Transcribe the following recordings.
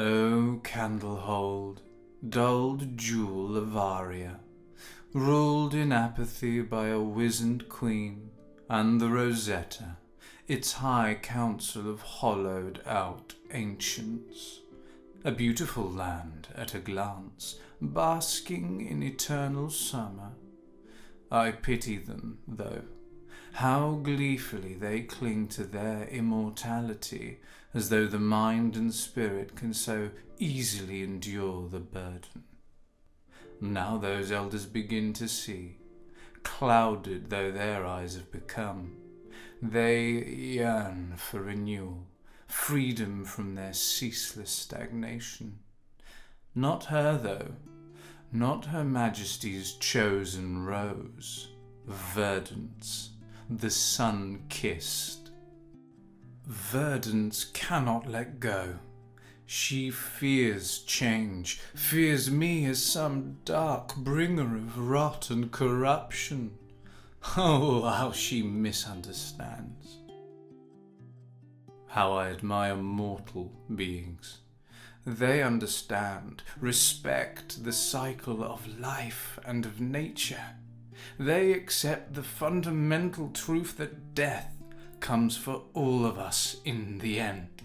O candlehold, dulled jewel of Aria, ruled in apathy by a wizened queen, and the Rosetta, its high council of hollowed-out ancients. A beautiful land at a glance, basking in eternal summer. I pity them, though. How gleefully they cling to their immortality, as though the mind and spirit can so easily endure the burden. Now those elders begin to see, clouded though their eyes have become. They yearn for renewal, freedom from their ceaseless stagnation. Not her, though, not Her Majesty's chosen rose, Verdance, the sun-kissed. Verdance cannot let go. She fears change, fears me as some dark bringer of rot and corruption. Oh, how she misunderstands. How I admire mortal beings. They understand, respect the cycle of life and of nature. They accept the fundamental truth that death comes for all of us in the end.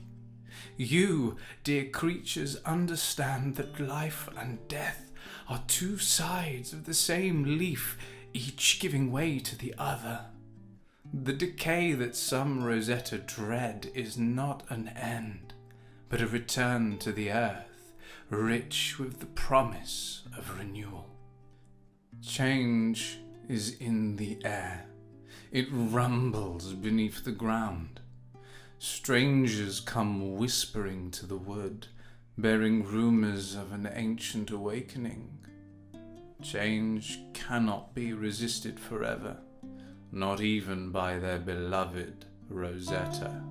You, dear creatures, understand that life and death are two sides of the same leaf, each giving way to the other. The decay that some Rosetta dread is not an end, but a return to the earth, rich with the promise of renewal. Change is in the air. It rumbles beneath the ground. Strangers come whispering to the wood, bearing rumors of an ancient awakening. Change cannot be resisted forever, not even by their beloved Rosetta.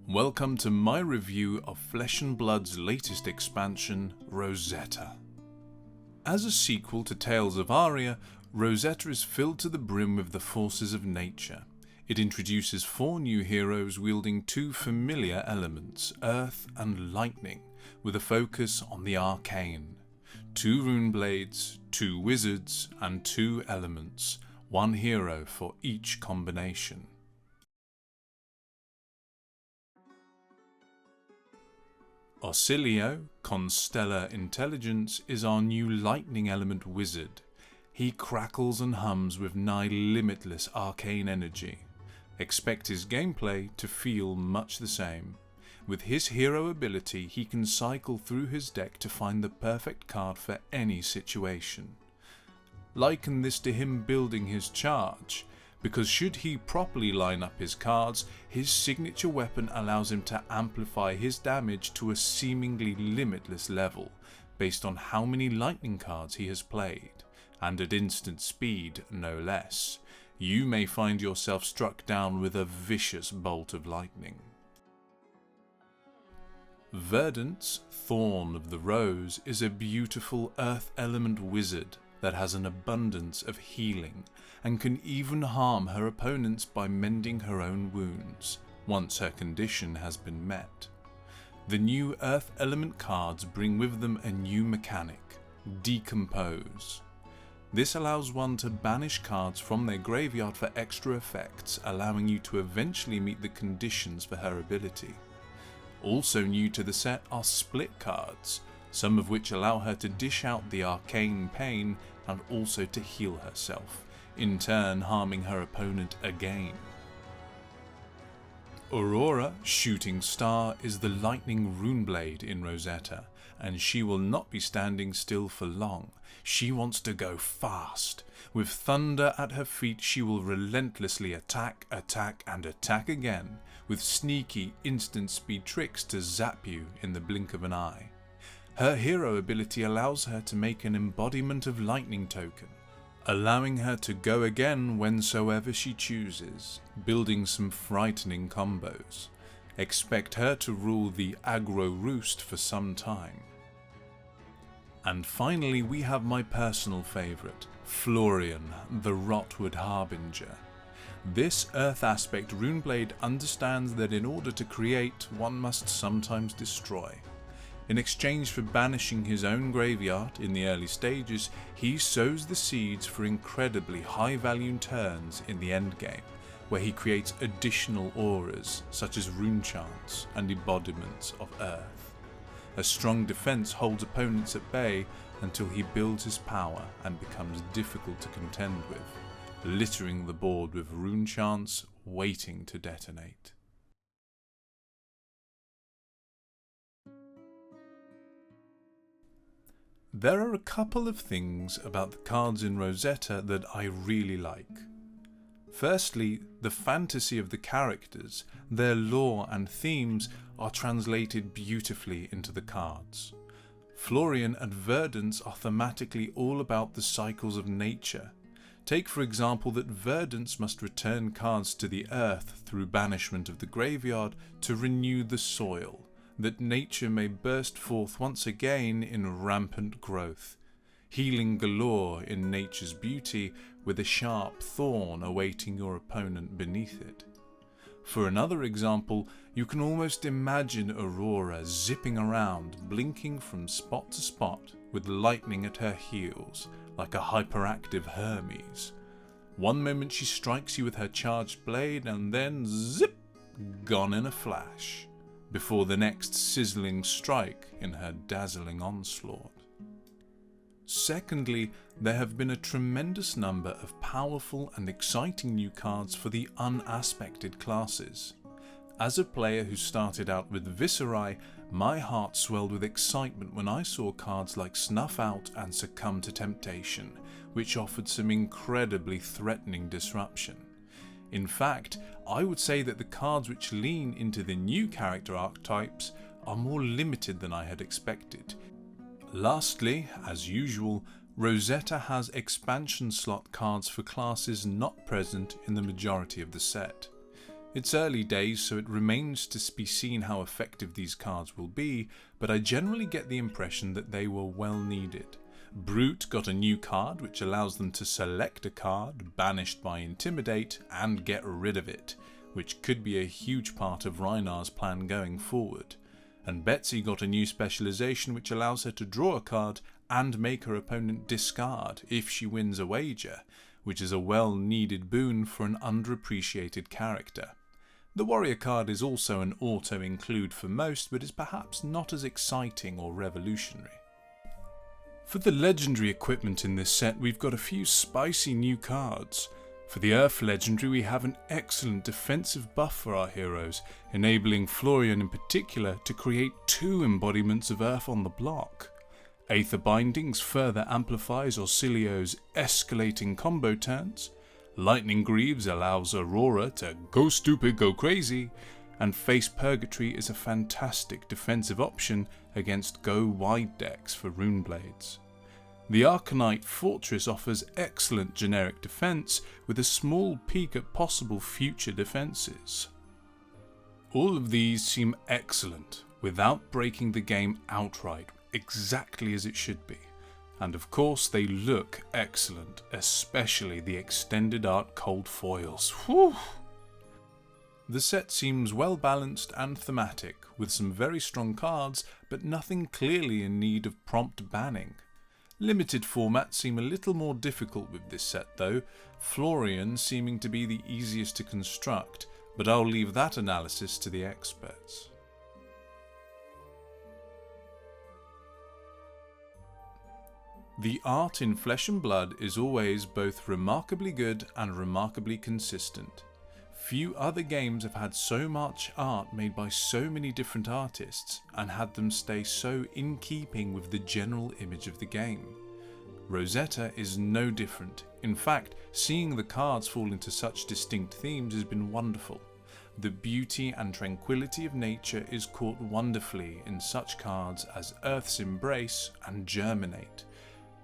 Welcome to my review of Flesh and Blood's latest expansion, Rosetta. As a sequel to Tales of Aria, Rosetta is filled to the brim with the forces of nature. It introduces 4 new heroes wielding 2 familiar elements, earth and lightning, with a focus on the arcane. 2 rune blades, 2 wizards, and 2 elements, 1 hero for each combination. Ausilio, Constellar Intelligence, is our new lightning element wizard. He crackles and hums with nigh limitless arcane energy. Expect his gameplay to feel much the same. With his hero ability, he can cycle through his deck to find the perfect card for any situation. Liken this to him building his charge, because should he properly line up his cards, his signature weapon allows him to amplify his damage to a seemingly limitless level, based on how many lightning cards he has played, and at instant speed no less. You may find yourself struck down with a vicious bolt of lightning. Verdance, Thorn of the Rose, is a beautiful earth element wizard that has an abundance of healing and can even harm her opponents by mending her own wounds, once her condition has been met. The new earth element cards bring with them a new mechanic, Decompose. This allows one to banish cards from their graveyard for extra effects, allowing you to eventually meet the conditions for her ability. Also new to the set are split cards, some of which allow her to dish out the arcane pain and also to heal herself, in turn harming her opponent again. Aurora, Shooting Star, is the lightning runeblade in Rosetta, and she will not be standing still for long. She wants to go fast. With thunder at her feet, she will relentlessly attack, and attack again, with sneaky instant speed tricks to zap you in the blink of an eye. Her hero ability allows her to make an embodiment of lightning token, allowing her to go again whensoever she chooses, building some frightening combos. Expect her to rule the aggro roost for some time. And finally we have my personal favourite, Florian, the Rotwood Harbinger. This Earth aspect Runeblade understands that in order to create, one must sometimes destroy. In exchange for banishing his own graveyard in the early stages, he sows the seeds for incredibly high value turns in the endgame, where he creates additional auras such as rune chants and embodiments of Earth. A strong defense holds opponents at bay until he builds his power and becomes difficult to contend with, littering the board with rune chants waiting to detonate. There are a couple of things about the cards in Rosetta that I really like. Firstly, the fantasy of the characters, their lore and themes are translated beautifully into the cards. Florian and Verdance are thematically all about the cycles of nature. Take for example that Verdance must return cards to the earth through banishment of the graveyard to renew the soil, that nature may burst forth once again in rampant growth, healing galore in nature's beauty with a sharp thorn awaiting your opponent beneath it. For another example, you can almost imagine Aurora zipping around, blinking from spot to spot with lightning at her heels, like a hyperactive Hermes. One moment she strikes you with her charged blade and then zip, gone in a flash, before the next sizzling strike in her dazzling onslaught. Secondly, there have been a tremendous number of powerful and exciting new cards for the unaspected classes. As a player who started out with Viscerai, my heart swelled with excitement when I saw cards like Snuff Out and Succumb to Temptation, which offered some incredibly threatening disruption. In fact, I would say that the cards which lean into the new character archetypes are more limited than I had expected. Lastly, as usual, Rosetta has expansion slot cards for classes not present in the majority of the set. It's early days, so it remains to be seen how effective these cards will be, but I generally get the impression that they were well needed. Brute got a new card which allows them to select a card banished by Intimidate and get rid of it, which could be a huge part of Reinar's plan going forward. And Betsy got a new specialization which allows her to draw a card and make her opponent discard if she wins a wager, which is a well-needed boon for an underappreciated character. The warrior card is also an auto-include for most, but is perhaps not as exciting or revolutionary. For the legendary equipment in this set, we've got a few spicy new cards. For the Earth legendary, we have an excellent defensive buff for our heroes, enabling Florian in particular to create 2 embodiments of Earth on the block. Aether Bindings further amplifies Auxilio's escalating combo turns. Lightning Greaves allows Aurora to go stupid, go crazy. And Face Purgatory is a fantastic defensive option against go wide decks for Runeblades. The Arcanite Fortress offers excellent generic defense with a small peek at possible future defenses. All of these seem excellent without breaking the game outright, exactly as it should be. And of course they look excellent, especially the extended art cold foils. Whew! The set seems well balanced and thematic, with some very strong cards, but nothing clearly in need of prompt banning. Limited formats seem a little more difficult with this set though, Florian seeming to be the easiest to construct, but I'll leave that analysis to the experts. The art in Flesh and Blood is always both remarkably good and remarkably consistent. Few other games have had so much art made by so many different artists and had them stay so in keeping with the general image of the game. Rosetta is no different. In fact, seeing the cards fall into such distinct themes has been wonderful. The beauty and tranquility of nature is caught wonderfully in such cards as Earth's Embrace and Germinate.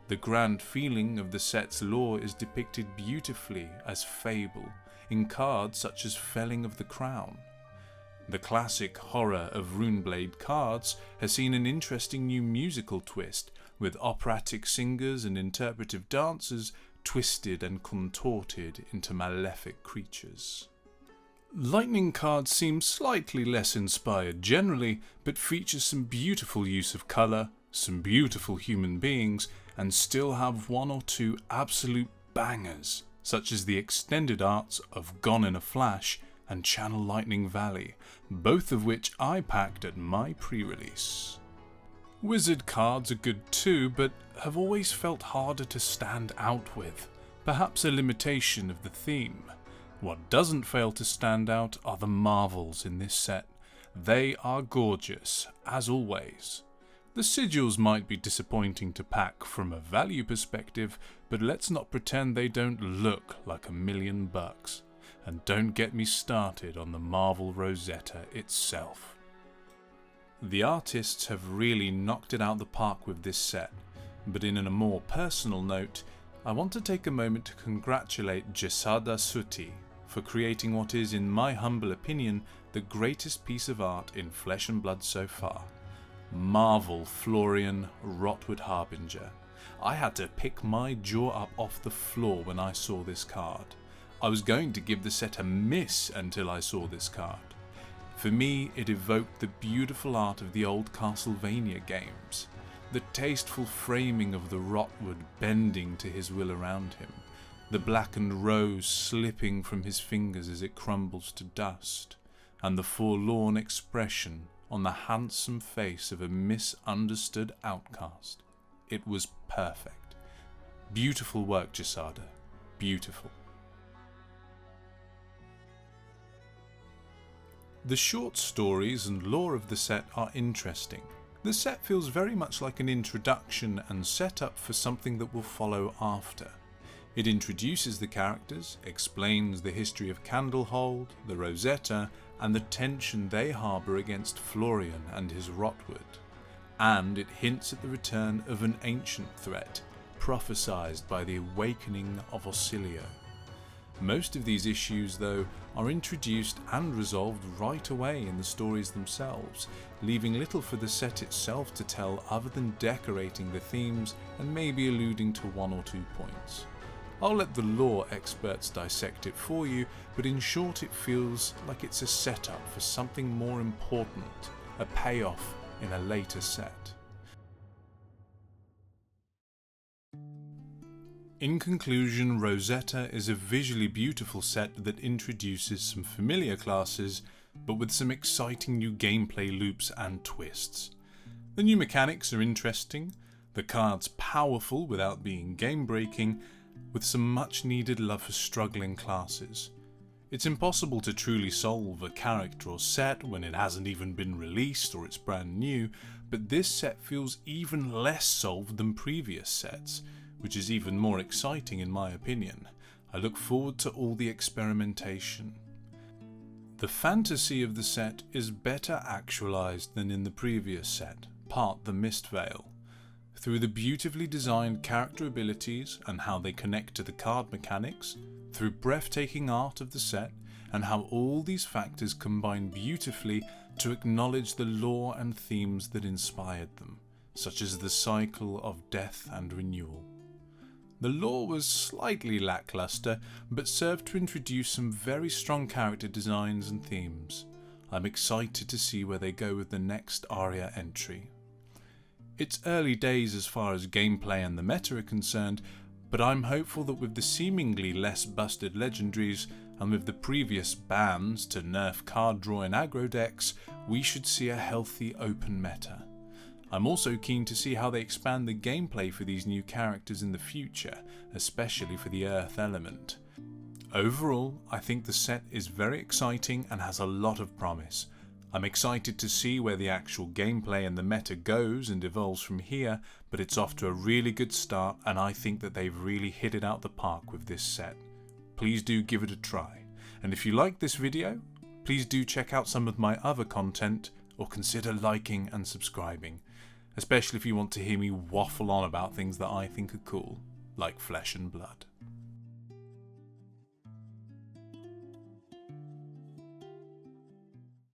The grand feeling of the set's lore is depicted beautifully as fable in cards such as Felling of the Crown. The classic horror of Runeblade cards has seen an interesting new musical twist, with operatic singers and interpretive dancers twisted and contorted into malefic creatures. Lightning cards seem slightly less inspired generally, but feature some beautiful use of colour, some beautiful human beings, and still have one or two absolute bangers, such as the extended arts of Gone in a Flash and Channel Lightning Valley, both of which I packed at my pre-release. Wizard cards are good too, but have always felt harder to stand out with, perhaps a limitation of the theme. What doesn't fail to stand out are the marvels in this set. They are gorgeous, as always. The sigils might be disappointing to pack from a value perspective, but let's not pretend they don't look like $1,000,000. And don't get me started on the Marvel Rosetta itself. The artists have really knocked it out the park with this set, but in a more personal note, I want to take a moment to congratulate Jesada Suti for creating what is, in my humble opinion, the greatest piece of art in Flesh and Blood so far. Marvel Florian Rotwood Harbinger. I had to pick my jaw up off the floor when I saw this card. I was going to give the set a miss until I saw this card. For me, it evoked the beautiful art of the old Castlevania games, the tasteful framing of the Rotwood bending to his will around him, the blackened rose slipping from his fingers as it crumbles to dust, and the forlorn expression on the handsome face of a misunderstood outcast. It was perfect. Beautiful work, Jesada. Beautiful. The short stories and lore of the set are interesting. The set feels very much like an introduction and setup for something that will follow after. It introduces the characters, explains the history of Candlehold, the Rosetta, and the tension they harbour against Florian and his Rotwood. And it hints at the return of an ancient threat, prophesied by the awakening of Osilio. Most of these issues, though, are introduced and resolved right away in the stories themselves, leaving little for the set itself to tell other than decorating the themes and maybe alluding to one or two points. I'll let the lore experts dissect it for you, but in short it feels like it's a setup for something more important, a payoff in a later set. In conclusion, Rosetta is a visually beautiful set that introduces some familiar classes, but with some exciting new gameplay loops and twists. The new mechanics are interesting, the cards powerful without being game-breaking, with some much needed love for struggling classes. It's impossible to truly solve a character or set when it hasn't even been released or it's brand new, but this set feels even less solved than previous sets, which is even more exciting in my opinion. I look forward to all the experimentation. The fantasy of the set is better actualized than in the previous set, part the Mistveil. Through the beautifully designed character abilities and how they connect to the card mechanics, through breathtaking art of the set, and how all these factors combine beautifully to acknowledge the lore and themes that inspired them, such as the cycle of death and renewal. The lore was slightly lackluster, but served to introduce some very strong character designs and themes. I'm excited to see where they go with the next Aria entry. It's early days as far as gameplay and the meta are concerned, but I'm hopeful that with the seemingly less busted legendaries, and with the previous bans to nerf card draw in aggro decks, we should see a healthy open meta. I'm also keen to see how they expand the gameplay for these new characters in the future, especially for the Earth element. Overall, I think the set is very exciting and has a lot of promise. I'm excited to see where the actual gameplay and the meta goes and evolves from here, but it's off to a really good start and I think that they've really hit it out the park with this set. Please do give it a try. And if you like this video, please do check out some of my other content or consider liking and subscribing, especially if you want to hear me waffle on about things that I think are cool, like Flesh and Blood.